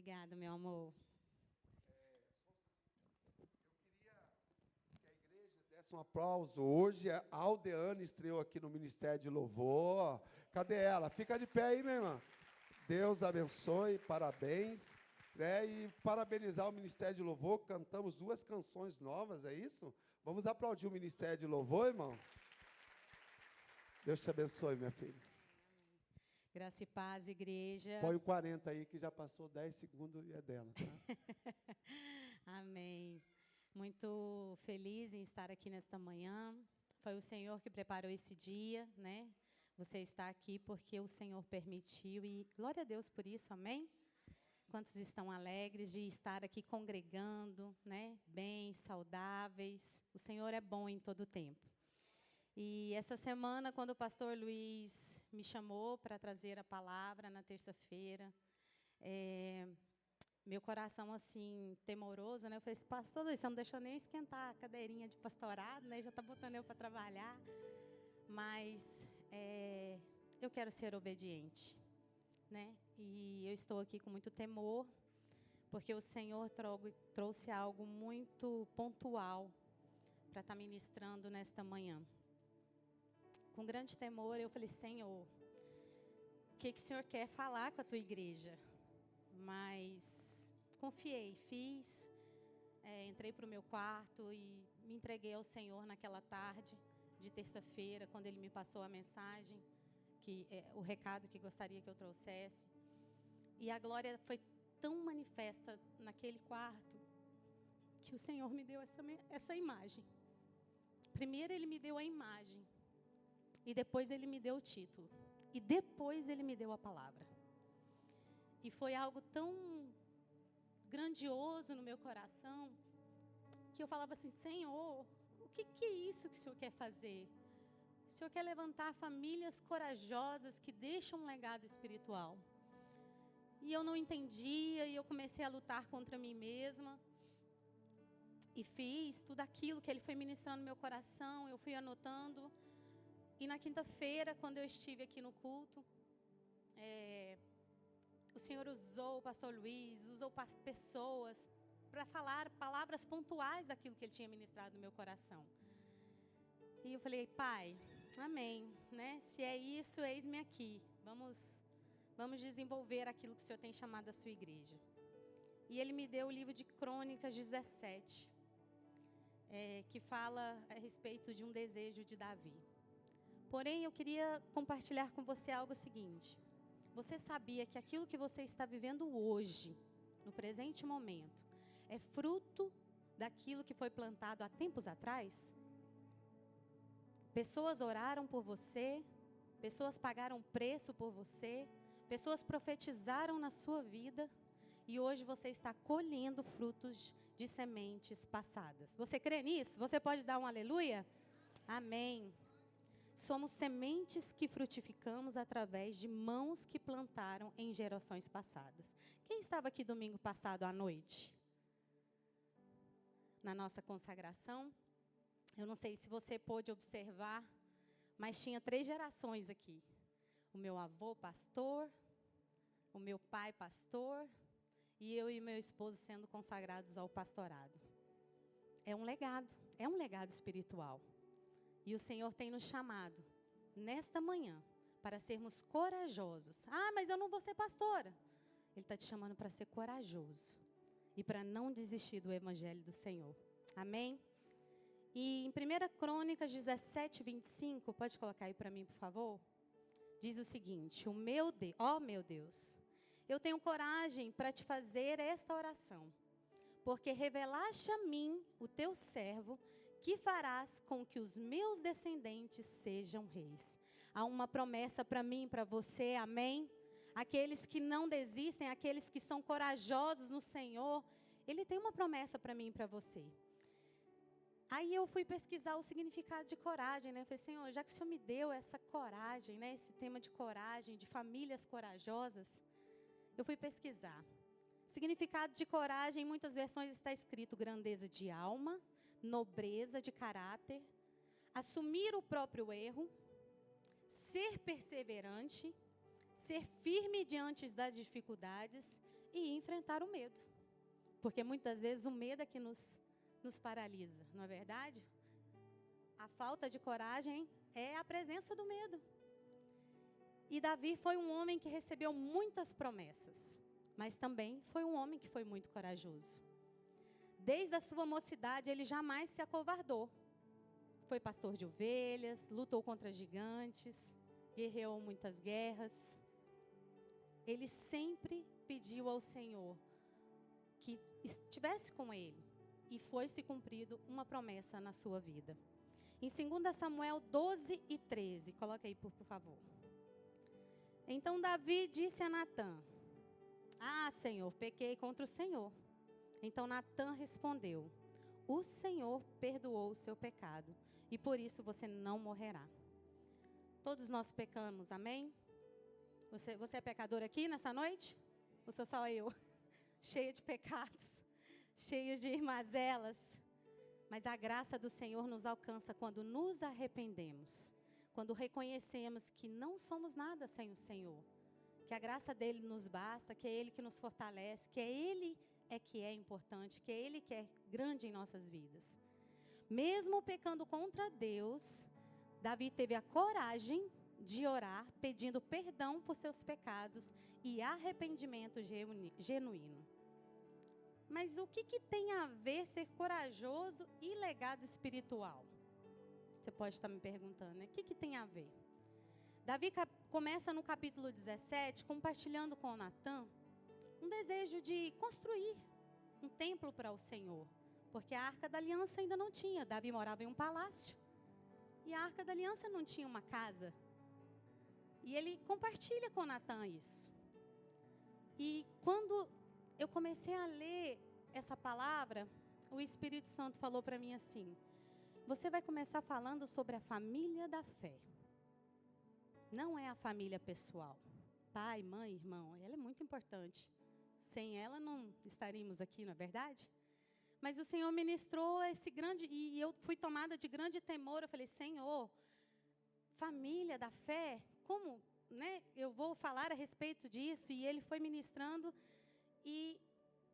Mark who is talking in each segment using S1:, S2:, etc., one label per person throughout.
S1: Obrigada, meu amor.
S2: Eu queria que a igreja desse um aplauso. Hoje a Aldeane estreou aqui no Ministério de Louvor. Cadê ela? Fica de pé aí, minha irmã. Deus abençoe, parabéns. E parabenizar o Ministério de Louvor. Cantamos 2 canções novas, é isso? Vamos aplaudir o Ministério de Louvor, irmão? Deus te abençoe, minha filha.
S1: Graça e paz, igreja.
S2: Põe o 40 aí, que já passou 10 segundos e é dela. Tá?
S1: Amém. Muito feliz em estar aqui nesta manhã. Foi o Senhor que preparou esse dia, né? Você está aqui porque o Senhor permitiu e glória a Deus por isso, amém? Quantos estão alegres de estar aqui congregando, né? Bem, saudáveis. O Senhor é bom em todo o tempo. E essa semana, quando o pastor Luiz me chamou para trazer a palavra na terça-feira, meu coração, assim, temoroso, né? Eu falei, pastor Luiz, você não deixou nem esquentar a cadeirinha de pastorado, né? Já está botando eu para trabalhar. Mas eu quero ser obediente, né? E eu estou aqui com muito temor, porque o Senhor trouxe algo muito pontual para estar ministrando nesta manhã. Com grande temor, eu falei, Senhor, o que o Senhor quer falar com a tua igreja? Mas confiei, fiz, entrei para o meu quarto e me entreguei ao Senhor naquela tarde de terça-feira, quando Ele me passou a mensagem, o recado que gostaria que eu trouxesse. E a glória foi tão manifesta naquele quarto, que o Senhor me deu essa imagem. Primeiro Ele me deu a imagem, e depois Ele me deu o título. E depois Ele me deu a palavra. E foi algo tão grandioso no meu coração, que eu falava assim, Senhor, o que é isso que o Senhor quer fazer? O Senhor quer levantar famílias corajosas que deixam um legado espiritual. E eu não entendia, e eu comecei a lutar contra mim mesma. E fiz tudo aquilo que Ele foi ministrando no meu coração, eu fui anotando. E na quinta-feira, quando eu estive aqui no culto, o Senhor usou o pastor Luiz, usou pessoas para falar palavras pontuais daquilo que Ele tinha ministrado no meu coração. E eu falei, Pai, amém, né? Se é isso, eis-me aqui. Vamos desenvolver aquilo que o Senhor tem chamado a sua igreja. E Ele me deu o livro de Crônicas 17, que fala a respeito de um desejo de Davi. Porém, eu queria compartilhar com você algo seguinte. Você sabia que aquilo que você está vivendo hoje, no presente momento, é fruto daquilo que foi plantado há tempos atrás? Pessoas oraram por você, pessoas pagaram preço por você, pessoas profetizaram na sua vida e hoje você está colhendo frutos de sementes passadas. Você crê nisso? Você pode dar um aleluia? Amém. Somos sementes que frutificamos através de mãos que plantaram em gerações passadas. Quem estava aqui domingo passado à noite? Na nossa consagração? Eu não sei se você pôde observar, mas tinha 3 gerações aqui. O meu avô pastor, o meu pai pastor, e eu e meu esposo sendo consagrados ao pastorado. É um legado espiritual. E o Senhor tem nos chamado, nesta manhã, para sermos corajosos. Ah, mas eu não vou ser pastora. Ele está te chamando para ser corajoso. E para não desistir do evangelho do Senhor. Amém? E em 1 Crônicas 17, 25, pode colocar aí para mim, por favor? Diz o seguinte, ó meu Deus, eu tenho coragem para te fazer esta oração. Porque revelaste a mim, o teu servo, que farás com que os meus descendentes sejam reis. Há uma promessa para mim, para você, amém? Aqueles que não desistem, aqueles que são corajosos no Senhor, Ele tem uma promessa para mim e para você. Aí eu fui pesquisar o significado de coragem, né? Eu falei, Senhor, já que o Senhor me deu essa coragem, né? Esse tema de coragem, de famílias corajosas, eu fui pesquisar. O significado de coragem, em muitas versões está escrito grandeza de alma, nobreza de caráter, assumir o próprio erro, ser perseverante, ser firme diante das dificuldades, e enfrentar o medo. Porque muitas vezes o medo é que nos paralisa, não é verdade? A falta de coragem é a presença do medo. E Davi foi um homem que recebeu muitas promessas, mas também foi um homem que foi muito corajoso. Desde a sua mocidade, ele jamais se acovardou. Foi pastor de ovelhas, lutou contra gigantes, guerreou muitas guerras. Ele sempre pediu ao Senhor que estivesse com ele. E foi se cumprido uma promessa na sua vida. Em 2 Samuel 12:13, coloca aí por favor. Então Davi disse a Natã: Ah, Senhor, pequei contra o Senhor. Então Natã respondeu: O Senhor perdoou o seu pecado, e por isso você não morrerá. Todos nós pecamos, amém? Você é pecador aqui nessa noite? Ou sou só eu? Cheia de pecados, cheia de mazelas. Mas a graça do Senhor nos alcança quando nos arrependemos. Quando reconhecemos que não somos nada sem o Senhor. Que a graça dele nos basta, que é ele que nos fortalece, que é ele que é importante, que é ele que é grande em nossas vidas. Mesmo pecando contra Deus, Davi teve a coragem de orar, pedindo perdão por seus pecados e arrependimento genuíno. Mas o que tem a ver ser corajoso e legado espiritual? Você pode estar me perguntando, né? O que tem a ver? Davi começa no capítulo 17, compartilhando com Natã um desejo de construir um templo para o Senhor. Porque a Arca da Aliança ainda não tinha. Davi morava em um palácio. E a Arca da Aliança não tinha uma casa. E ele compartilha com Natã isso. E quando eu comecei a ler essa palavra, o Espírito Santo falou para mim assim: você vai começar falando sobre a família da fé. Não é a família pessoal. Pai, mãe, irmão, ela é muito importante. Sem ela não estaríamos aqui, não é verdade? Mas o Senhor ministrou esse grande, e eu fui tomada de grande temor. Eu falei: Senhor, família da fé, como, né, eu vou falar a respeito disso? E ele foi ministrando, e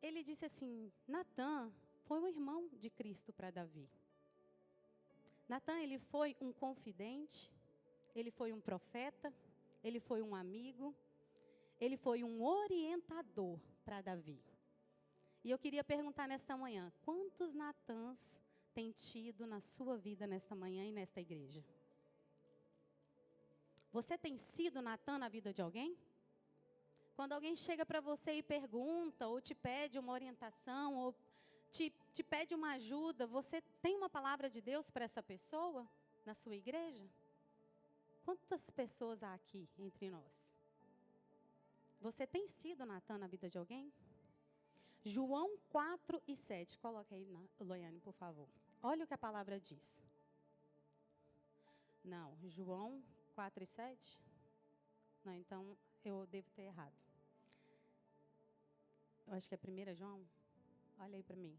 S1: ele disse assim: Natã foi um irmão de Cristo para Davi. Natã, ele foi um confidente, ele foi um profeta, ele foi um amigo, ele foi um orientador para Davi. E eu queria perguntar nesta manhã: quantos Natãs tem tido na sua vida nesta manhã e nesta igreja? Você tem sido Natã na vida de alguém? Quando alguém chega para você e pergunta, ou te pede uma orientação, ou te pede uma ajuda, você tem uma palavra de Deus para essa pessoa na sua igreja? Quantas pessoas há aqui entre nós? Você tem sido Natã na vida de alguém? João 4:7. Coloca aí, Loiane, por favor. Olha o que a palavra diz. Não, João 4:7? Não, então eu devo ter errado. Eu acho que é 1 João. Olha aí para mim.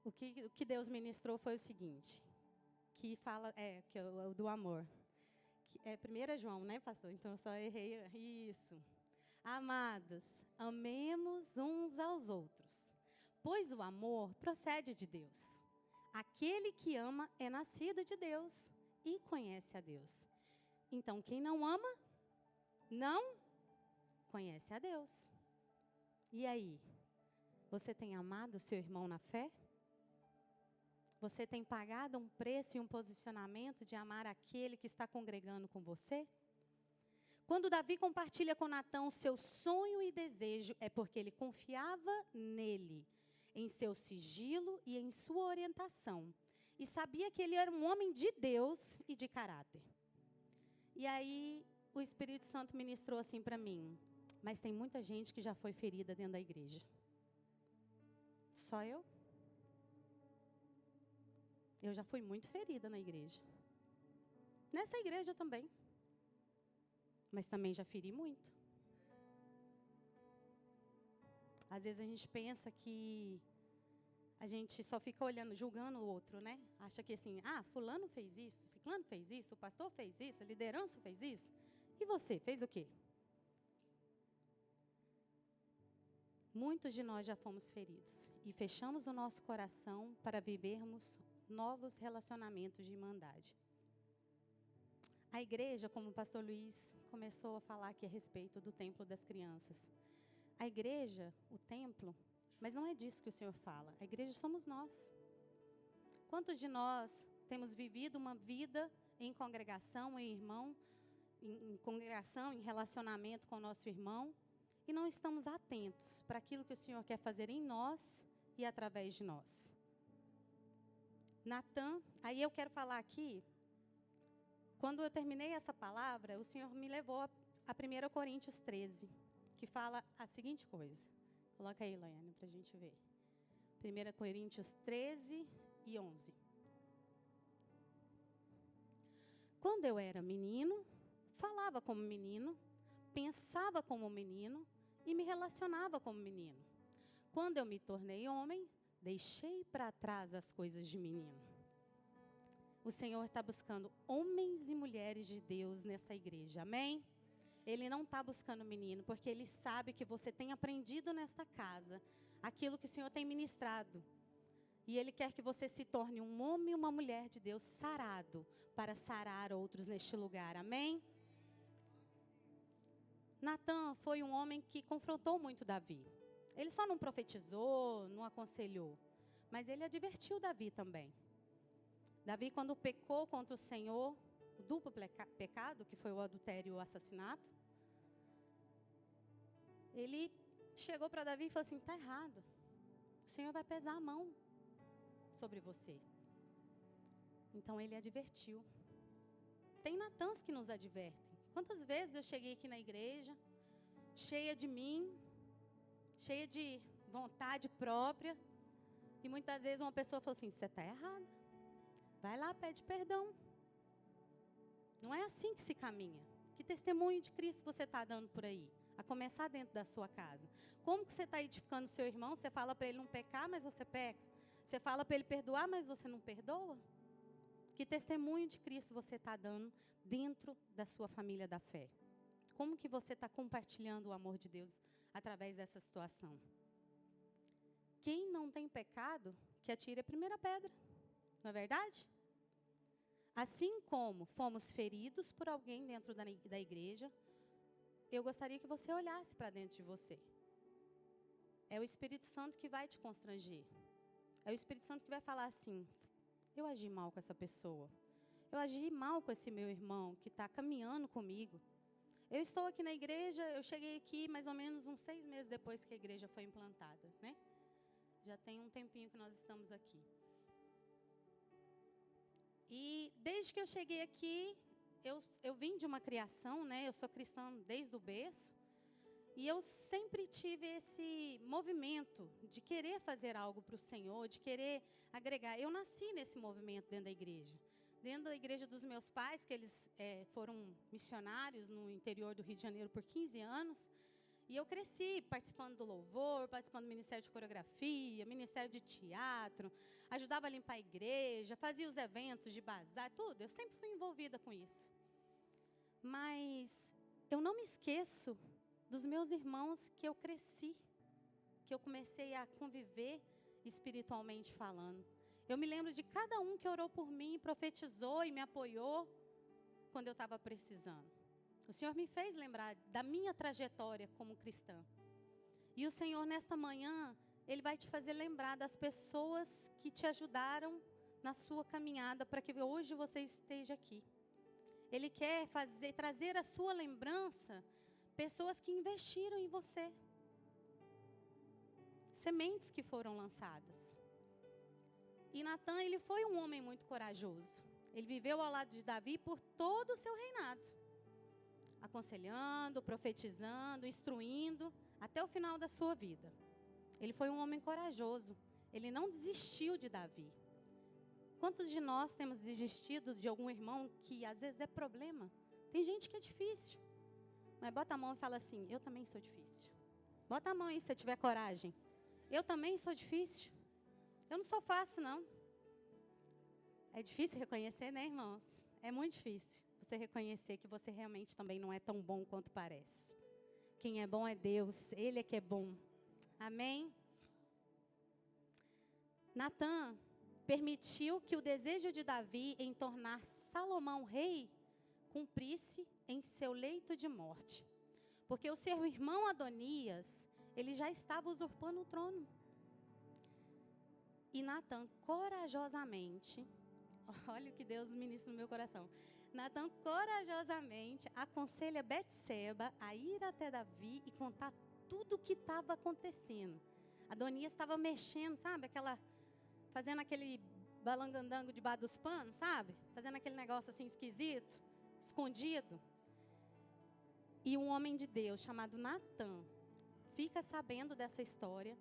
S1: O que Deus ministrou foi o seguinte, que fala, que é o do amor. É 1 João, né, pastor? Então eu só errei. Isso. Amados, amemos uns aos outros, pois o amor procede de Deus. Aquele que ama é nascido de Deus e conhece a Deus. Então, quem não ama, não conhece a Deus. E aí? Você tem amado o seu irmão na fé? Você tem pagado um preço e um posicionamento de amar aquele que está congregando com você? Quando Davi compartilha com Natã o seu sonho e desejo, é porque ele confiava nele, em seu sigilo e em sua orientação. E sabia que ele era um homem de Deus e de caráter. E aí o Espírito Santo ministrou assim para mim: mas tem muita gente que já foi ferida dentro da igreja. Só eu? Eu já fui muito ferida na igreja. Nessa igreja também. Mas também já feri muito. Às vezes a gente pensa que a gente só fica olhando, julgando o outro, né? Acha que assim, fulano fez isso, ciclano fez isso, o pastor fez isso, a liderança fez isso. E você, fez o quê? Muitos de nós já fomos feridos e fechamos o nosso coração para vivermos novos relacionamentos de irmandade. A igreja, como o pastor Luiz começou a falar aqui a respeito do templo das crianças. A igreja, o templo, mas não é disso que o Senhor fala. A igreja somos nós. Quantos de nós temos vivido uma vida em congregação, em congregação, em relacionamento com o nosso irmão, e não estamos atentos para aquilo que o Senhor quer fazer em nós e através de nós? Natan, aí eu quero falar aqui, quando eu terminei essa palavra, o Senhor me levou a 1 Coríntios 13, que fala a seguinte coisa. Coloca aí, Loiane, para a gente ver. 1 Coríntios 13 e 11. Quando eu era menino, falava como menino, pensava como menino e me relacionava como menino. Quando eu me tornei homem, deixei para trás as coisas de menino. O Senhor está buscando homens e mulheres de Deus nessa igreja, amém? Ele não está buscando menino, porque Ele sabe que você tem aprendido nesta casa aquilo que o Senhor tem ministrado. E Ele quer que você se torne um homem e uma mulher de Deus sarado, para sarar outros neste lugar, amém? Natan foi um homem que confrontou muito Davi. Ele só não profetizou, não aconselhou, mas ele advertiu Davi também. Davi, quando pecou contra o Senhor, o duplo pecado, que foi o adultério e o assassinato, ele chegou para Davi e falou assim, está errado. O Senhor vai pesar a mão sobre você. Então ele advertiu. Tem Natãs que nos advertem. Quantas vezes eu cheguei aqui na igreja, cheia de mim, cheia de vontade própria, e muitas vezes uma pessoa falou assim, você está errada. Vai lá, pede perdão. Não é assim que se caminha. Que testemunho de Cristo você está dando por aí? A começar dentro da sua casa. Como que você está edificando o seu irmão? Você fala para ele não pecar, mas você peca. Você fala para ele perdoar, mas você não perdoa? Que testemunho de Cristo você está dando dentro da sua família da fé? Como que você está compartilhando o amor de Deus através dessa situação? Quem não tem pecado, que atire a primeira pedra. Não é verdade? Assim como fomos feridos por alguém dentro da igreja, eu gostaria que você olhasse para dentro de você. É o Espírito Santo que vai te constranger. É o Espírito Santo que vai falar assim, eu agi mal com essa pessoa. Eu agi mal com esse meu irmão que está caminhando comigo. Eu estou aqui na igreja, eu cheguei aqui mais ou menos uns 6 meses depois que a igreja foi implantada, né? Já tem um tempinho que nós estamos aqui. E desde que eu cheguei aqui, eu vim de uma criação, né? Eu sou cristã desde o berço. E eu sempre tive esse movimento de querer fazer algo para o Senhor, de querer agregar. Eu nasci nesse movimento dentro da igreja. Dentro da igreja dos meus pais, que eles foram missionários no interior do Rio de Janeiro por 15 anos. E eu cresci participando do louvor, participando do Ministério de Coreografia, Ministério de Teatro, ajudava a limpar a igreja, fazia os eventos de bazar, tudo. Eu sempre fui envolvida com isso. Mas eu não me esqueço dos meus irmãos que eu cresci, que eu comecei a conviver espiritualmente falando. Eu me lembro de cada um que orou por mim, profetizou e me apoiou quando eu estava precisando. O Senhor me fez lembrar da minha trajetória como cristã. E o Senhor, nesta manhã, Ele vai te fazer lembrar das pessoas que te ajudaram na sua caminhada para que hoje você esteja aqui. Ele quer trazer à sua lembrança pessoas que investiram em você. Sementes que foram lançadas. E Natan, ele foi um homem muito corajoso. Ele viveu ao lado de Davi por todo o seu reinado. Aconselhando, profetizando, instruindo, até o final da sua vida. Ele foi um homem corajoso. Ele não desistiu de Davi. Quantos de nós temos desistido de algum irmão que às vezes é problema? Tem gente que é difícil. Mas bota a mão e fala assim, eu também sou difícil. Bota a mão aí se você tiver coragem. Eu também sou difícil. Eu não sou fácil, não. É difícil reconhecer, né, irmãos? É muito difícil você reconhecer que você realmente também não é tão bom quanto parece. Quem é bom é Deus, Ele é que é bom. Amém? Natã permitiu que o desejo de Davi em tornar Salomão rei cumprisse em seu leito de morte. Porque o seu irmão Adonias, ele já estava usurpando o trono. E Natã corajosamente, olha o que Deus ministra no meu coração. Natã corajosamente aconselha Betseba a ir até Davi e contar tudo o que estava acontecendo. Adonias estava mexendo, sabe? Fazendo aquele balangandango debaixo dos panos, sabe? Fazendo aquele negócio assim esquisito, escondido. E um homem de Deus chamado Natã fica sabendo dessa história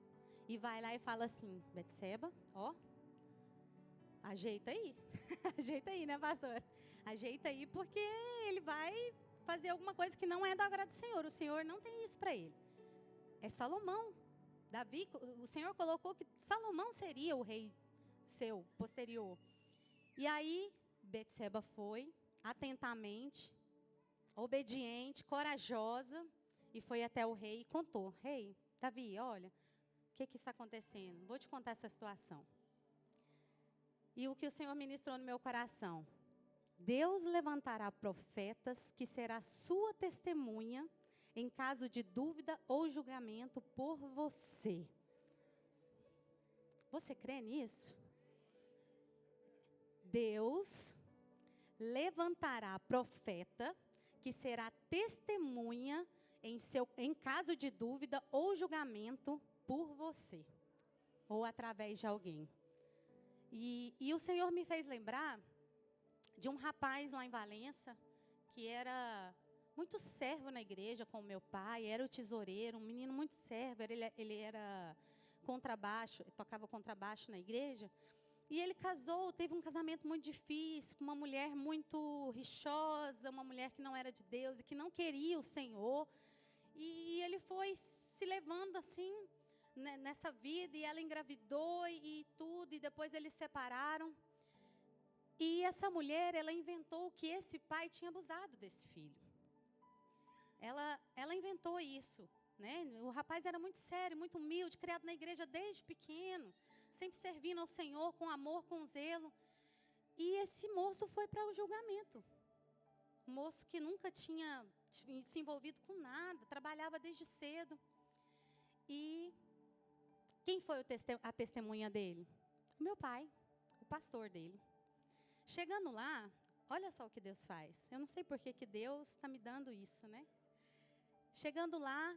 S1: e vai lá e fala assim: Betseba, ó, ajeita aí. Ajeita aí, né, pastor? Ajeita aí, porque ele vai fazer alguma coisa que não é do agrado do Senhor. O Senhor não tem isso para ele. É Salomão. Davi, o Senhor colocou que Salomão seria o rei seu, posterior. E aí, Betseba foi, atentamente, obediente, corajosa, e foi até o rei e contou: Rei, Davi, olha, o que está acontecendo? Vou te contar essa situação. E o que o Senhor ministrou no meu coração: Deus levantará profetas que será sua testemunha em caso de dúvida ou julgamento por você. Você crê nisso? Deus levantará profeta que será testemunha em caso de dúvida ou julgamento por você, ou através de alguém. E o Senhor me fez lembrar de um rapaz lá em Valença, que era muito servo na igreja com o meu pai, era o tesoureiro, um menino muito servo, ele era contrabaixo, tocava contrabaixo na igreja. E ele casou, teve um casamento muito difícil, com uma mulher muito rixosa, uma mulher que não era de Deus e que não queria o Senhor. E ele foi se levando assim, né, nessa vida, e ela engravidou e tudo, e depois eles se separaram. E essa mulher, ela inventou que esse pai tinha abusado desse filho. Ela inventou isso, né? O rapaz era muito sério, muito humilde, criado na igreja desde pequeno, sempre servindo ao Senhor com amor, com zelo. E esse moço foi para o julgamento. Um moço que nunca tinha se envolvido com nada, trabalhava desde cedo. E quem foi a testemunha dele? O meu pai, o pastor dele. Chegando lá, olha só o que Deus faz. Eu não sei por que Deus está me dando isso, né? Chegando lá,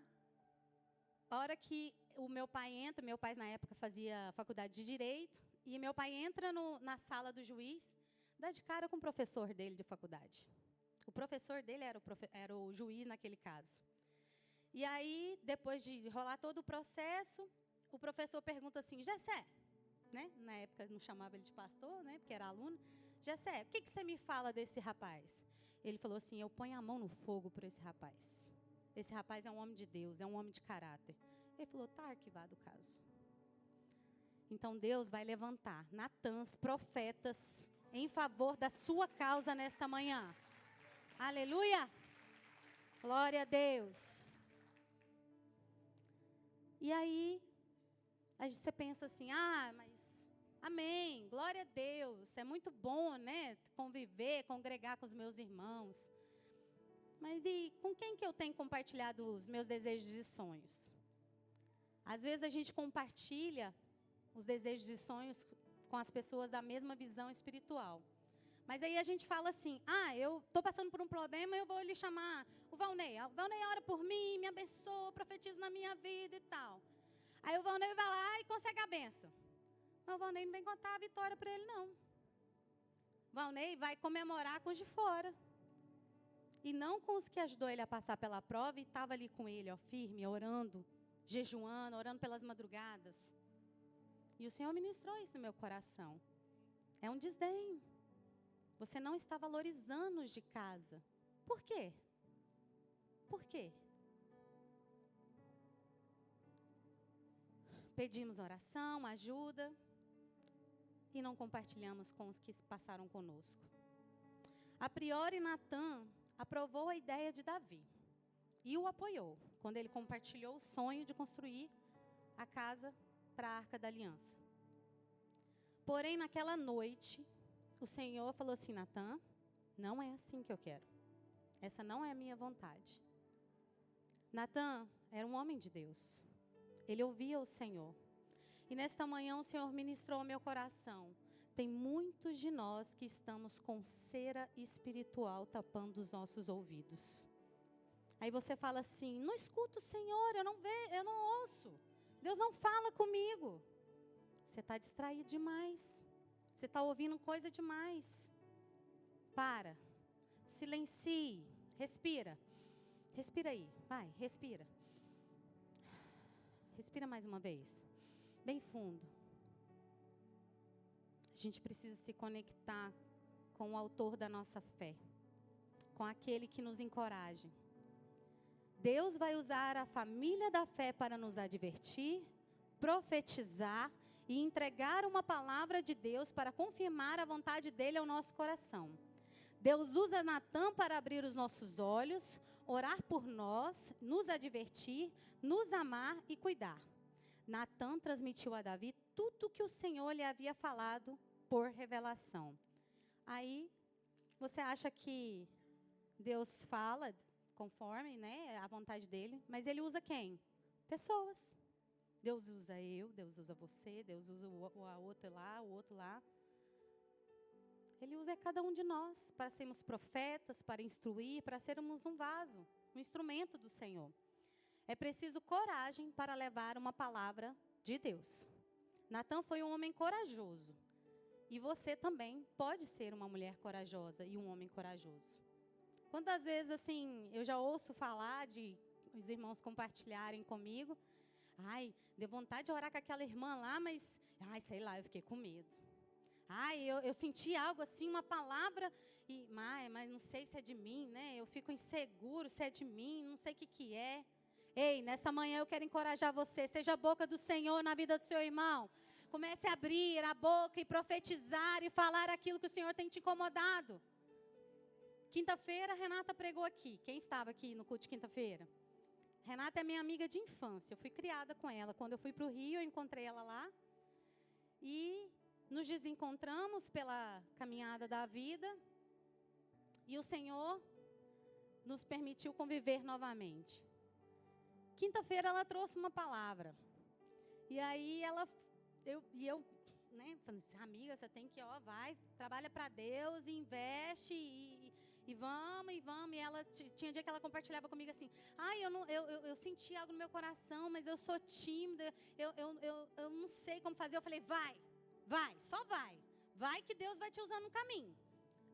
S1: a hora que o meu pai entra, meu pai na época fazia faculdade de Direito, e meu pai entra na sala do juiz, dá de cara com o professor dele de faculdade. O professor dele era o juiz naquele caso. E aí, depois de rolar todo o processo, o professor pergunta assim: Jessé, né? Na época não chamava ele de pastor, né? Porque era aluno. Jessé, o que você me fala desse rapaz? Ele falou assim: eu ponho a mão no fogo por esse rapaz. Esse rapaz é um homem de Deus, é um homem de caráter. Ele falou: está arquivado o caso. Então Deus vai levantar Natãs, profetas, em favor da sua causa nesta manhã. Aleluia! Glória a Deus. E aí, você pensa assim: mas amém, glória a Deus, é muito bom, né, conviver, congregar com os meus irmãos. Mas e com quem que eu tenho compartilhado os meus desejos e sonhos? Às vezes a gente compartilha os desejos e sonhos com as pessoas da mesma visão espiritual. Mas aí a gente fala assim: eu estou passando por um problema, eu vou lhe chamar o Valnei. O Valnei ora por mim, me abençoa, profetiza na minha vida e tal. Aí o Valnei vai lá e consegue a benção. Mas o Valnei não vem contar a vitória para ele, não. O Valnei vai comemorar com os de fora. E não com os que ajudou ele a passar pela prova e estava ali com ele, ó, firme, orando, jejuando, orando pelas madrugadas. E o Senhor ministrou isso no meu coração. É um desdém. Você não está valorizando os de casa. Por quê? Por quê? Pedimos oração, ajuda, e não compartilhamos com os que passaram conosco. A priori, Natã aprovou a ideia de Davi e o apoiou quando ele compartilhou o sonho de construir a casa para a Arca da Aliança. Porém, naquela noite, o Senhor falou assim: Natã, não é assim que eu quero. Essa não é a minha vontade. Natã era um homem de Deus. Ele ouvia o Senhor. E nesta manhã o Senhor ministrou ao meu coração. Tem muitos de nós que estamos com cera espiritual tapando os nossos ouvidos. Aí você fala assim: não escuto o Senhor, eu não ouço. Deus não fala comigo. Você está distraído demais. Você está ouvindo coisa demais. Para. Silencie. Respira. Respira aí. Vai, respira. Respira mais uma vez. Bem fundo. A gente precisa se conectar com o autor da nossa fé. Com aquele que nos encoraja. Deus vai usar a família da fé para nos advertir, profetizar e entregar uma palavra de Deus para confirmar a vontade dele ao nosso coração. Deus usa Natã para abrir os nossos olhos, orar por nós, nos advertir, nos amar e cuidar. Natã transmitiu a Davi tudo o que o Senhor lhe havia falado por revelação. Aí, você acha que Deus fala conforme, né, a vontade dele, mas ele usa quem? Pessoas. Deus usa eu, Deus usa você, Deus usa a outra lá, o outro lá. Ele usa cada um de nós para sermos profetas, para instruir, para sermos um vaso, um instrumento do Senhor. É preciso coragem para levar uma palavra de Deus. Natã foi um homem corajoso. E você também pode ser uma mulher corajosa e um homem corajoso. Quantas vezes, assim, eu já ouço falar de os irmãos compartilharem comigo. Ai, deu vontade de orar com aquela irmã lá, mas, ai, sei lá, eu fiquei com medo. Ai, eu senti algo assim, uma palavra, e, mas não sei se é de mim, né? Eu fico inseguro se é de mim, não sei o que é. Ei, nessa manhã eu quero encorajar você, seja a boca do Senhor na vida do seu irmão. Comece a abrir a boca e profetizar e falar aquilo que o Senhor tem te incomodado. Quinta-feira, a Renata pregou aqui. Quem estava aqui no culto de quinta-feira? Renata é minha amiga de infância. Eu fui criada com ela. Quando eu fui para o Rio, eu encontrei ela lá. E nos desencontramos pela caminhada da vida. E o Senhor nos permitiu conviver novamente. Quinta-feira, ela trouxe uma palavra. E aí, eu né, falei assim: amiga, você tem que, vai, trabalha para Deus, investe e vamos. E ela, tinha dia que ela compartilhava comigo assim: eu senti algo no meu coração, mas eu sou tímida, eu não sei como fazer. Eu falei: vai, só vai. Vai que Deus vai te usando no caminho.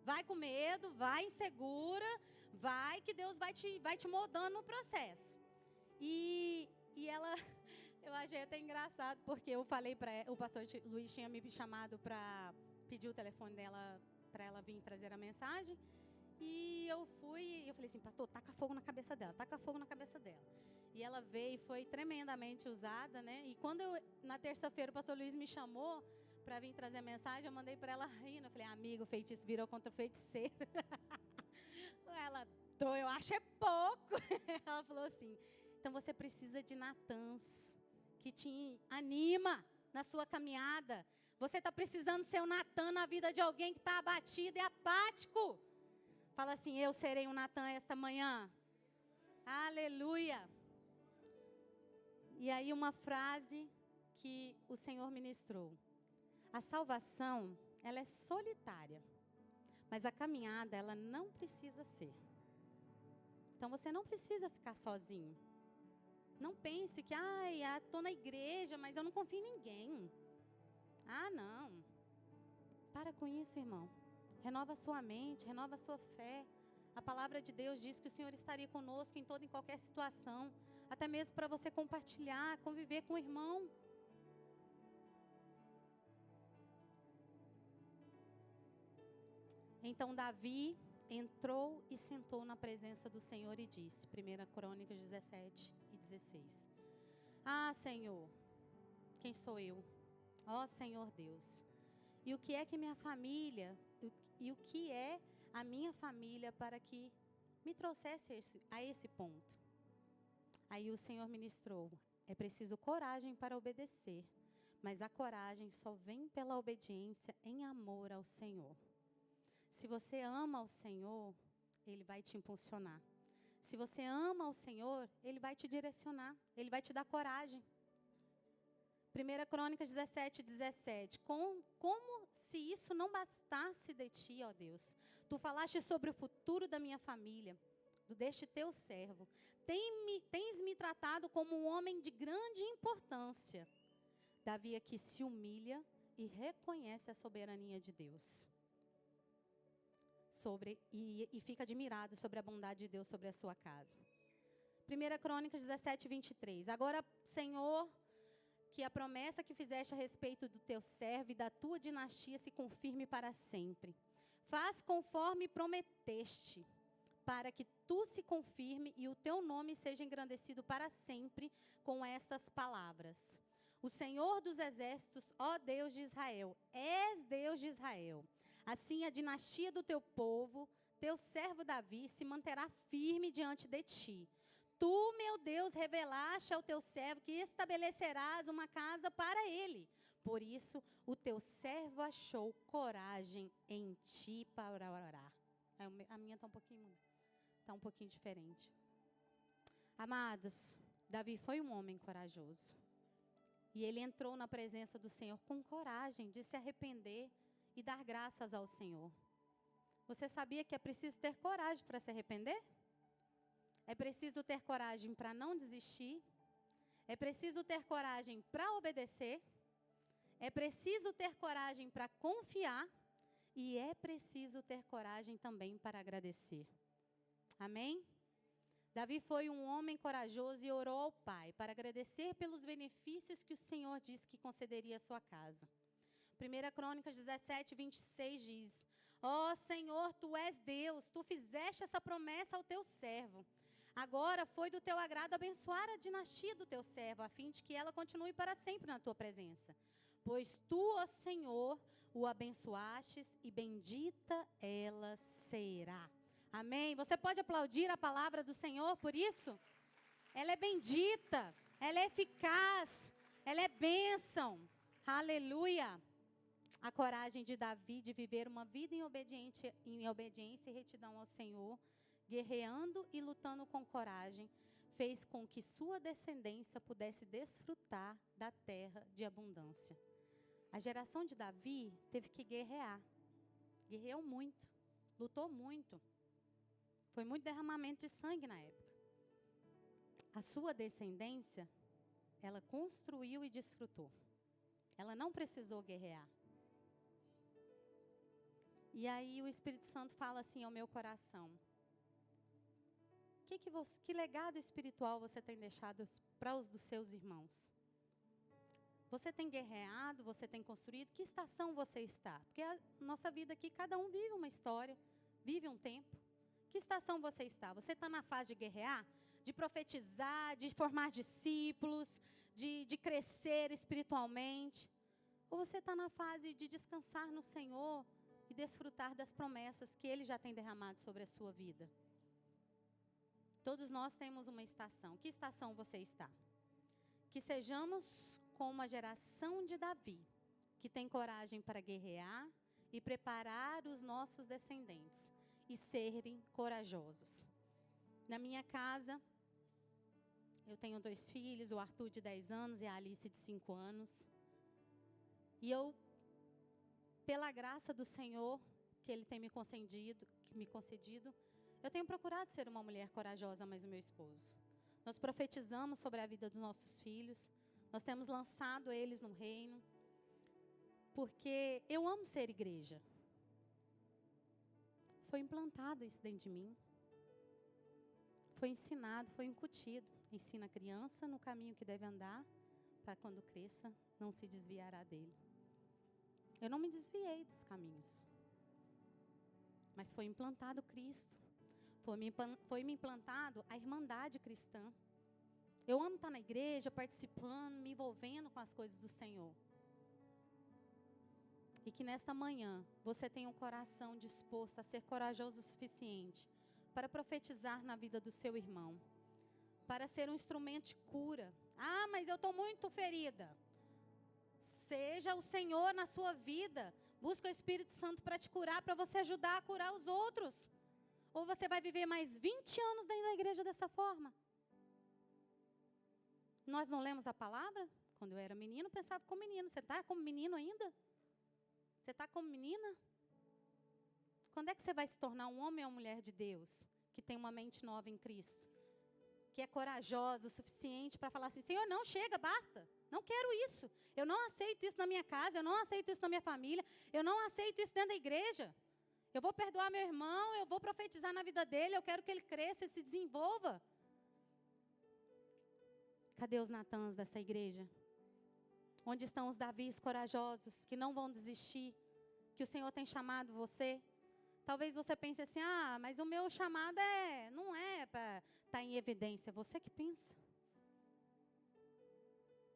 S1: Vai com medo, vai insegura, vai que Deus vai te moldando no processo. E ela, eu achei até engraçado, porque eu falei para o pastor Luiz tinha me chamado para pedir o telefone dela, para ela vir trazer a mensagem. E eu fui, e eu falei assim: pastor, taca fogo na cabeça dela, taca fogo na cabeça dela. E ela veio e foi tremendamente usada, né? E quando na terça-feira o pastor Luiz me chamou para vir trazer a mensagem, eu mandei para ela rindo. Eu falei: amigo, o feitiço virou contra o feiticeiro. Ela, eu acho é pouco. Ela falou assim: então você precisa de Natãs, que te anima na sua caminhada. Você está precisando ser um Natã na vida de alguém que está abatido e apático. Fala assim: eu serei um Natã esta manhã. Aleluia. E aí uma frase que o Senhor ministrou: a salvação, ela é solitária, mas a caminhada, ela não precisa ser. Então você não precisa ficar sozinho. Não pense que, estou na igreja, mas eu não confio em ninguém. Não. Para com isso, irmão. Renova a sua mente, renova a sua fé. A palavra de Deus diz que o Senhor estaria conosco em toda e qualquer situação. Até mesmo para você compartilhar, conviver com o irmão. Então Davi entrou e sentou na presença do Senhor e disse, 1 Crônicas 17 e 16. Senhor, quem sou eu? Ó Senhor Deus, e o que é que minha família, e o que é a minha família para que me trouxesse a esse ponto? Aí o Senhor ministrou: É preciso coragem para obedecer, mas a coragem só vem pela obediência em amor ao Senhor. Se você ama o Senhor, Ele vai te impulsionar. Se você ama o Senhor, Ele vai te direcionar, Ele vai te dar coragem. 1 Crônicas 17:17. Como se isso não bastasse de ti, ó Deus. Tu falaste sobre o futuro da minha família, deste teu servo. Tens me tratado como um homem de grande importância. Davi aqui se humilha e reconhece a soberania de Deus. E fica admirado sobre a bondade de Deus sobre a sua casa. 1 Crônicas 17:23. Agora, Senhor, que a promessa que fizeste a respeito do teu servo e da tua dinastia se confirme para sempre. Faz conforme prometeste, para que tu se confirme e o teu nome seja engrandecido para sempre com estas palavras. O Senhor dos exércitos, ó Deus de Israel, és Deus de Israel. Assim a dinastia do teu povo, teu servo Davi, se manterá firme diante de ti. Tu, meu Deus, revelaste ao teu servo que estabelecerás uma casa para ele. Por isso, o teu servo achou coragem em ti para orar. A minha está um pouquinho diferente. Amados, Davi foi um homem corajoso. E ele entrou na presença do Senhor com coragem de se arrepender e dar graças ao Senhor. Você sabia que é preciso ter coragem para se arrepender? É preciso ter coragem para não desistir. É preciso ter coragem para obedecer. É preciso ter coragem para confiar. E é preciso ter coragem também para agradecer. Amém? Davi foi um homem corajoso e orou ao Pai para agradecer pelos benefícios que o Senhor disse que concederia à sua casa. 1 Crônicas 17:26 diz: Ó Senhor, Tu és Deus, Tu fizeste essa promessa ao Teu servo. Agora foi do Teu agrado abençoar a dinastia do Teu servo, a fim de que ela continue para sempre na Tua presença. Pois Tu, ó Senhor, o abençoastes e bendita ela será. Amém? Você pode aplaudir a palavra do Senhor por isso? Ela é bendita, ela é eficaz, ela é bênção. Aleluia! A coragem de Davi de viver uma vida em obediência e retidão ao Senhor, guerreando e lutando com coragem, fez com que sua descendência pudesse desfrutar da terra de abundância. A geração de Davi teve que guerrear. Guerreou muito, lutou muito. Foi muito derramamento de sangue na época. A sua descendência, ela construiu e desfrutou. Ela não precisou guerrear. E aí o Espírito Santo fala assim ao meu coração: que legado espiritual você tem deixado para os dos seus irmãos? Você tem guerreado, você tem construído? Que estação você está? Porque a nossa vida aqui, cada um vive uma história, vive um tempo. Que estação você está? Você está na fase de guerrear? De profetizar, de formar discípulos, de crescer espiritualmente? Ou você está na fase de descansar no Senhor e desfrutar das promessas que Ele já tem derramado sobre a sua vida? Todos nós temos uma estação. Que estação você está? Que sejamos como a geração de Davi, que tem coragem para guerrear e preparar os nossos descendentes e serem corajosos. Na minha casa, eu tenho 2 filhos, o Arthur de 10 anos e a Alice de 5 anos. E eu, pela graça do Senhor, que Ele tem me concedido, eu tenho procurado ser uma mulher corajosa, mas o meu esposo. Nós profetizamos sobre a vida dos nossos filhos. Nós temos lançado eles no reino. Porque eu amo ser igreja. Foi implantado isso dentro de mim. Foi ensinado, foi incutido. Ensina a criança no caminho que deve andar, para quando cresça, não se desviará dele. Eu não me desviei dos caminhos. Mas foi implantado Cristo. Foi me implantado a irmandade cristã. Eu amo estar na igreja, participando, me envolvendo com as coisas do Senhor. E que nesta manhã você tenha um coração disposto a ser corajoso o suficiente para profetizar na vida do seu irmão. para ser um instrumento de cura. Ah, mas eu estou muito ferida. Seja o Senhor na sua vida. Busca o Espírito Santo para te curar, para você ajudar a curar os outros. Ou você vai viver mais 20 anos dentro da igreja dessa forma? Nós não lemos a palavra? Quando eu era menino, eu pensava como menino. Você está como menino ainda? Você está como menina? Quando é que você vai se tornar um homem ou uma mulher de Deus, que tem uma mente nova em Cristo? Que é corajosa o suficiente para falar assim, Senhor, não, chega, basta. Não quero isso. Eu não aceito isso na minha casa, eu não aceito isso na minha família, eu não aceito isso dentro da igreja. Eu vou perdoar meu irmão, eu vou profetizar na vida dele, eu quero que ele cresça e se desenvolva. Cadê os Natãs dessa igreja? Onde estão os Davis corajosos, que não vão desistir, que o Senhor tem chamado você? Talvez você pense assim, mas o meu chamado não é para estar em evidência. Você que pensa.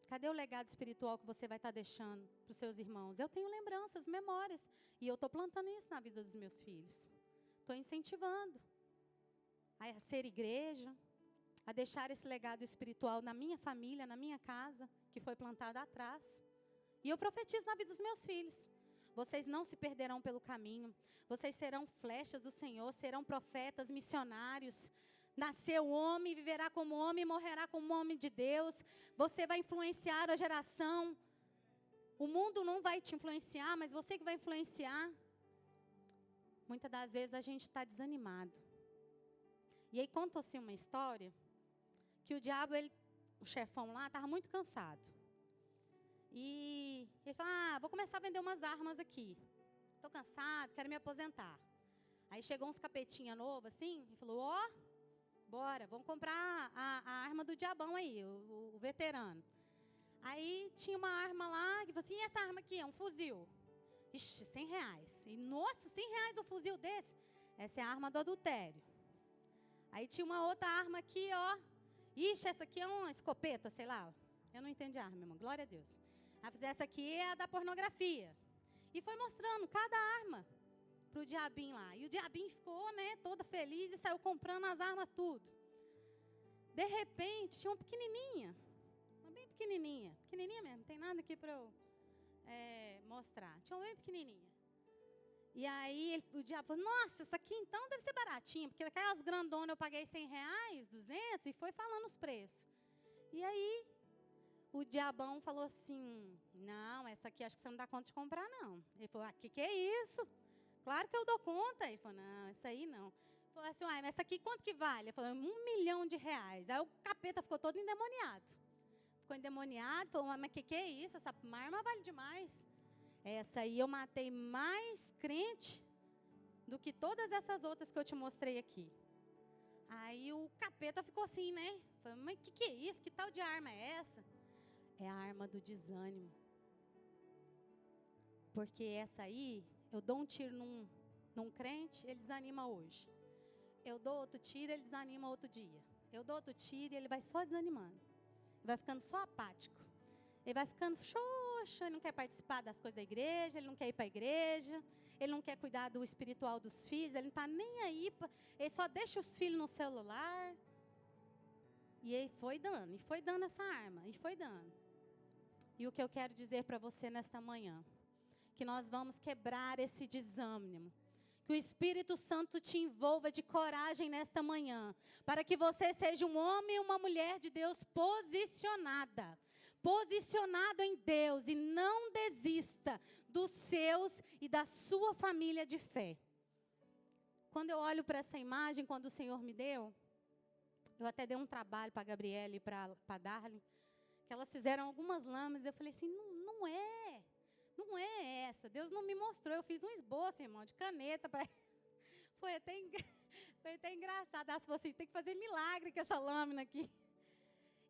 S1: Cadê o legado espiritual que você vai estar deixando para os seus irmãos? Eu tenho lembranças, memórias. E eu estou plantando isso na vida dos meus filhos. Estou incentivando a ser igreja, a deixar esse legado espiritual na minha família, na minha casa, que foi plantado atrás. E eu profetizo na vida dos meus filhos. Vocês não se perderão pelo caminho. Vocês serão flechas do Senhor, serão profetas, missionários. Nasceu homem, viverá como homem, morrerá como homem de Deus. Você vai influenciar a geração. O mundo não vai te influenciar, mas você que vai influenciar. Muitas das vezes a gente está desanimado. E aí contou-se uma história que o diabo, o chefão lá, estava muito cansado. E ele falou, vou começar a vender umas armas aqui. Estou cansado, quero me aposentar. Aí chegou uns capetinha novo assim, e falou, bora, vamos comprar a arma do diabão aí, o veterano. Aí tinha uma arma lá, que falou assim, e essa arma aqui é um fuzil. Ixi, R$100. E nossa, R$100 um fuzil desse? Essa é a arma do adultério. Aí tinha uma outra arma aqui, Ixi, essa aqui é uma escopeta, sei lá. Eu não entendo de arma, irmão, glória a Deus. Essa aqui é a da pornografia. E foi mostrando cada arma para o diabinho lá. E o diabinho ficou, todo feliz e saiu comprando as armas tudo. De repente, tinha uma pequenininha. Uma bem pequenininha. Pequenininha mesmo, não tem nada aqui para eu mostrar. Tinha uma bem pequenininha. E aí o diabo falou, nossa, essa aqui então deve ser baratinha. Porque aquelas grandonas eu paguei R$100, 200 e foi falando os preços. E aí o diabão falou assim, não, essa aqui acho que você não dá conta de comprar, não. Ele falou, que é isso? Claro que eu dou conta. Ele falou, não, essa aí não. Ele falou assim, mas essa aqui quanto que vale? Ele falou, R$1 milhão. Aí o capeta ficou todo endemoniado. Ficou endemoniado, falou, mas que é isso? Essa arma vale demais. Essa aí eu matei mais crente do que todas essas outras que eu te mostrei aqui. Aí o capeta ficou assim, Falou, mas que é isso? Que tal de arma é essa? É a arma do desânimo. Porque essa aí, eu dou um tiro num crente, ele desanima hoje. Eu dou outro tiro, ele desanima outro dia. Eu dou outro tiro e ele vai só desanimando. Ele vai ficando só apático. Ele vai ficando xoxo, ele não quer participar das coisas da igreja, ele não quer ir para a igreja, ele não quer cuidar do espiritual dos filhos, ele não está nem aí, ele só deixa os filhos no celular. E ele foi dando essa arma, e foi dando. E o que eu quero dizer para você nesta manhã, que nós vamos quebrar esse desânimo. Que o Espírito Santo te envolva de coragem nesta manhã, para que você seja um homem e uma mulher de Deus posicionado em Deus, e não desista dos seus e da sua família de fé. Quando eu olho para essa imagem, quando o Senhor me deu, eu até dei um trabalho para a Gabriela e para a Darlene, que elas fizeram algumas lâminas, eu falei assim, não é essa, Deus não me mostrou, eu fiz um esboço, irmão, de caneta, foi até engraçado, ela falou assim, tem que fazer milagre com essa lâmina aqui.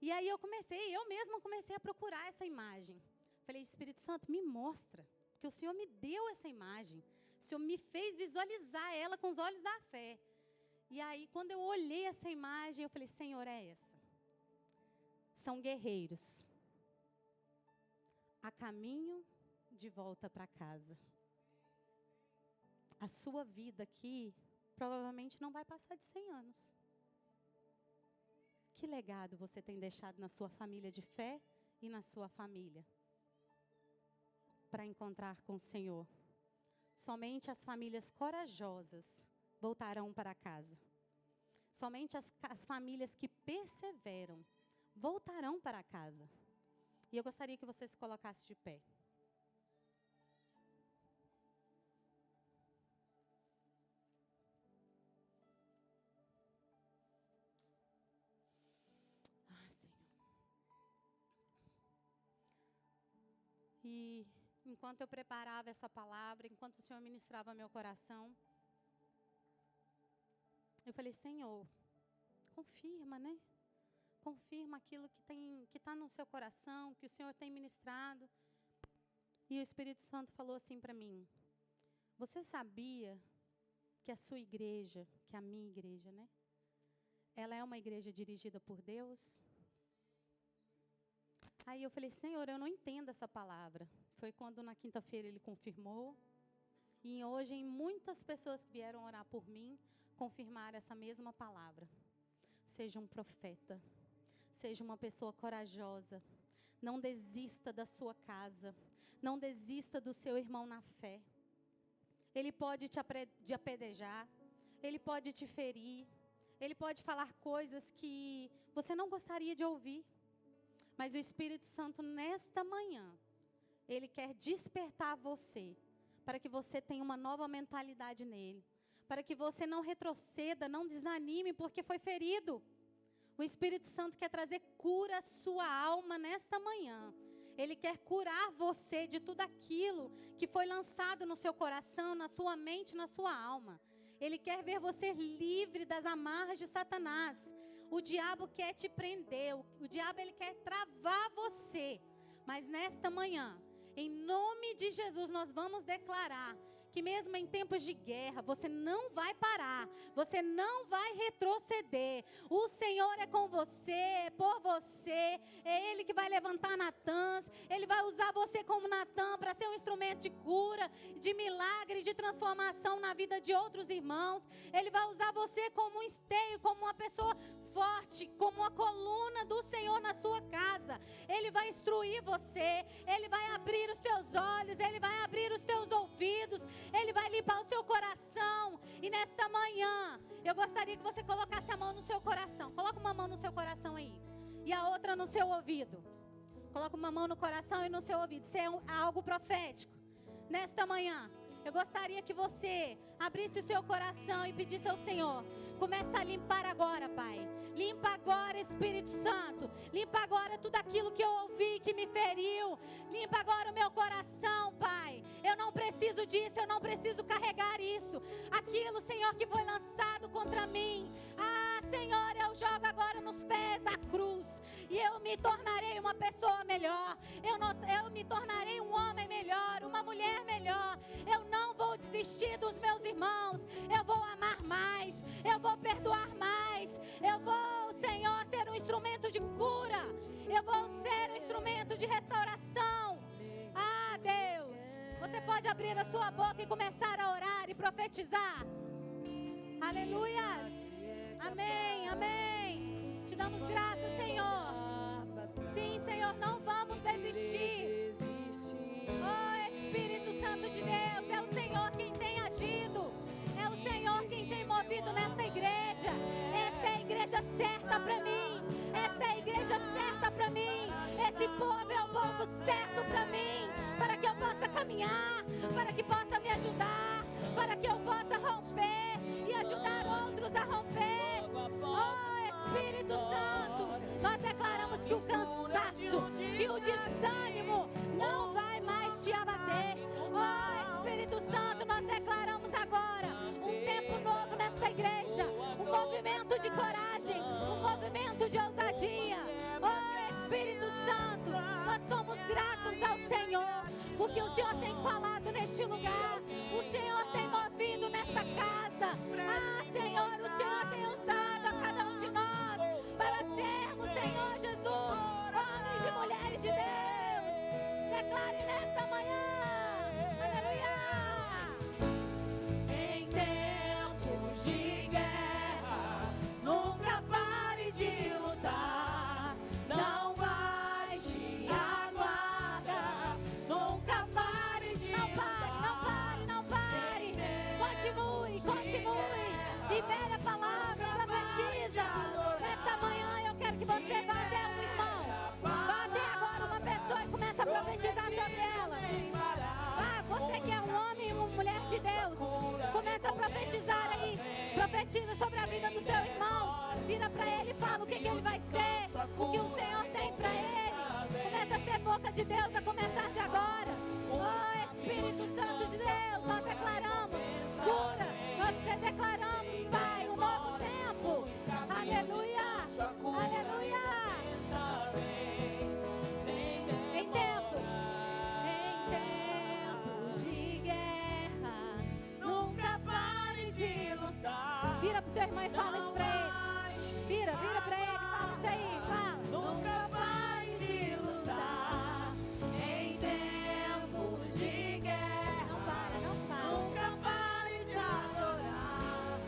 S1: E aí eu mesma comecei a procurar essa imagem, falei, Espírito Santo, me mostra, porque o Senhor me deu essa imagem, o Senhor me fez visualizar ela com os olhos da fé. E aí, quando eu olhei essa imagem, eu falei, Senhor, é essa. São guerreiros a caminho de volta para casa. A sua vida aqui provavelmente não vai passar de 100 anos. Que legado você tem deixado na sua família de fé e na sua família para encontrar com o Senhor? Somente as famílias corajosas voltarão para casa. Somente as famílias que perseveram voltarão para casa. E eu gostaria que você se colocasse de pé. E enquanto eu preparava essa palavra, enquanto o Senhor ministrava meu coração, eu falei, Senhor, confirma, né? Confirma aquilo que está no seu coração, que o Senhor tem ministrado. E o Espírito Santo falou assim para mim, você sabia que a sua igreja, que a minha igreja, né? Ela é uma igreja dirigida por Deus? Aí eu falei, Senhor, eu não entendo essa palavra. Foi quando na quinta-feira Ele confirmou. E hoje, muitas pessoas que vieram orar por mim, confirmaram essa mesma palavra. Seja um profeta. Seja uma pessoa corajosa. Não desista da sua casa. Não desista do seu irmão na fé. Ele pode te apedrejar. Ele pode te ferir. Ele pode falar coisas que você não gostaria de ouvir. Mas o Espírito Santo, nesta manhã, Ele quer despertar você, para que você tenha uma nova mentalidade nele, para que você não retroceda, não desanime, porque foi ferido. O Espírito Santo quer trazer cura à sua alma nesta manhã. Ele quer curar você de tudo aquilo que foi lançado no seu coração, na sua mente, na sua alma. Ele quer ver você livre das amarras de Satanás. O diabo quer te prender, o diabo ele quer travar você. Mas nesta manhã, em nome de Jesus, nós vamos declarar que mesmo em tempos de guerra, você não vai parar, você não vai retroceder. O Senhor é com você, é por você, é Ele que vai levantar Natãs, Ele vai usar você como Natã para ser um instrumento de cura, de milagre, de transformação na vida de outros irmãos. Ele vai usar você como um esteio, como uma pessoa forte, como uma coluna do Senhor na sua casa. Ele vai instruir você, Ele vai abrir os seus olhos, Ele vai abrir os seus ouvidos, Ele vai limpar o seu coração. E nesta manhã, eu gostaria que você colocasse a mão no seu coração. Coloca uma mão no seu coração aí, e a outra no seu ouvido. Coloca uma mão no coração e no seu ouvido. Isso é algo profético. Nesta manhã, eu gostaria que você abrisse o seu coração e pedisse ao Senhor, começa a limpar agora, Pai. Limpa agora, Espírito Santo. Limpa agora tudo aquilo que eu ouvi, que me feriu. Limpa agora o meu coração, Pai. Eu não preciso disso, eu não preciso carregar isso. Aquilo, Senhor, que foi lançado contra mim. Ah, Senhor, eu jogo agora nos pés da cruz. E eu me tornarei uma pessoa melhor. Eu me tornarei um homem melhor, uma mulher melhor. Eu não vou desistir dos meus irmãos. Eu vou amar mais. Eu vou perdoar mais. Eu vou, Senhor, ser um instrumento de cura. Eu vou ser um instrumento de restauração. Ah, Deus, você pode abrir a sua boca e começar a orar e profetizar. Aleluias. Amém, amém. Te damos graças, Senhor. Sim, Senhor, não vamos desistir. Oh, Espírito Santo de Deus, é o Senhor quem tem agido. É o Senhor quem tem movido nesta igreja. Esta é a igreja certa para mim. Esta é a igreja certa para mim. Esse povo é o povo certo para mim. Para que eu possa caminhar, para que possa me ajudar, para que eu possa romper e ajudar outros a romper. Oh, Espírito Santo, nós declaramos que o cansaço, que o desânimo não vai mais te abater. Oh, Espírito Santo, nós declaramos agora um tempo novo nesta igreja, um movimento de coragem, um movimento de ousadia. Oh, Espírito Santo, nós somos gratos ao Senhor, porque o Senhor tem falado neste lugar, o Senhor tem movido nesta casa. Ah, Senhor, o Senhor tem usado a cada um de nós para sermos, Senhor Jesus, homens e mulheres de Deus. Declare nesta manhã, aleluia. Em tempos de guerra, nunca pare de lutar. de Deus a começar de agora. Oh, Espírito Santo de Deus, nós declaramos cura, nós declaramos, Pai, um novo tempo. Aleluia, aleluia. Em tempos de guerra, nunca pare de lutar. Vira pro seu irmão e fala isso pra ele. Vira pra ele, fala isso aí, fala. Nunca pare de lutar. Em tempos de guerra, não para. Nunca pare de adorar.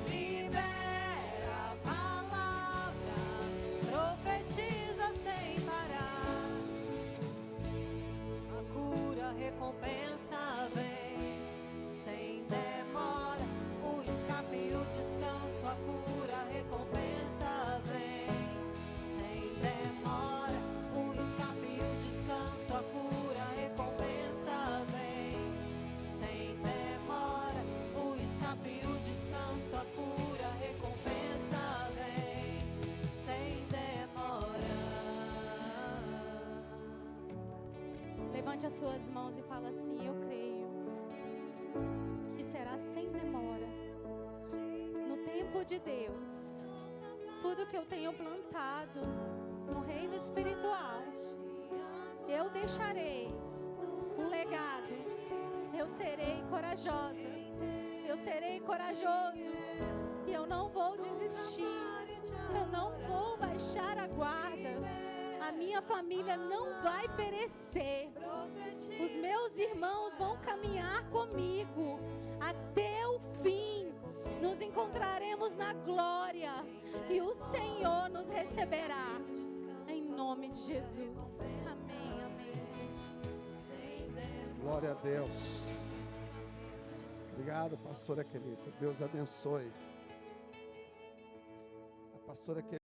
S1: Libera a palavra, profetiza sem parar. A cura, a recompensa vem sem demora. O escape e o descanso, a cura, a recompensa vem sem demora. O escape e o descanso, a cura, a recompensa vem sem demora. O escape e o descanso, a cura, a recompensa vem sem demora. Levante as suas mãos e fala assim: eu creio que será sem demora. No tempo de Deus, tudo que eu tenho plantado no reino espiritual, eu deixarei um legado. Eu serei corajosa, eu serei corajoso, e eu não vou desistir, eu não vou baixar a guarda. A minha família não vai perecer. Os meus irmãos vão caminhar comigo até o fim. Nos encontraremos na glória e o Senhor nos receberá. Em nome de Jesus. Amém, amém.
S2: Glória a Deus. Obrigado, pastora querida. Deus abençoe. A pastora querida.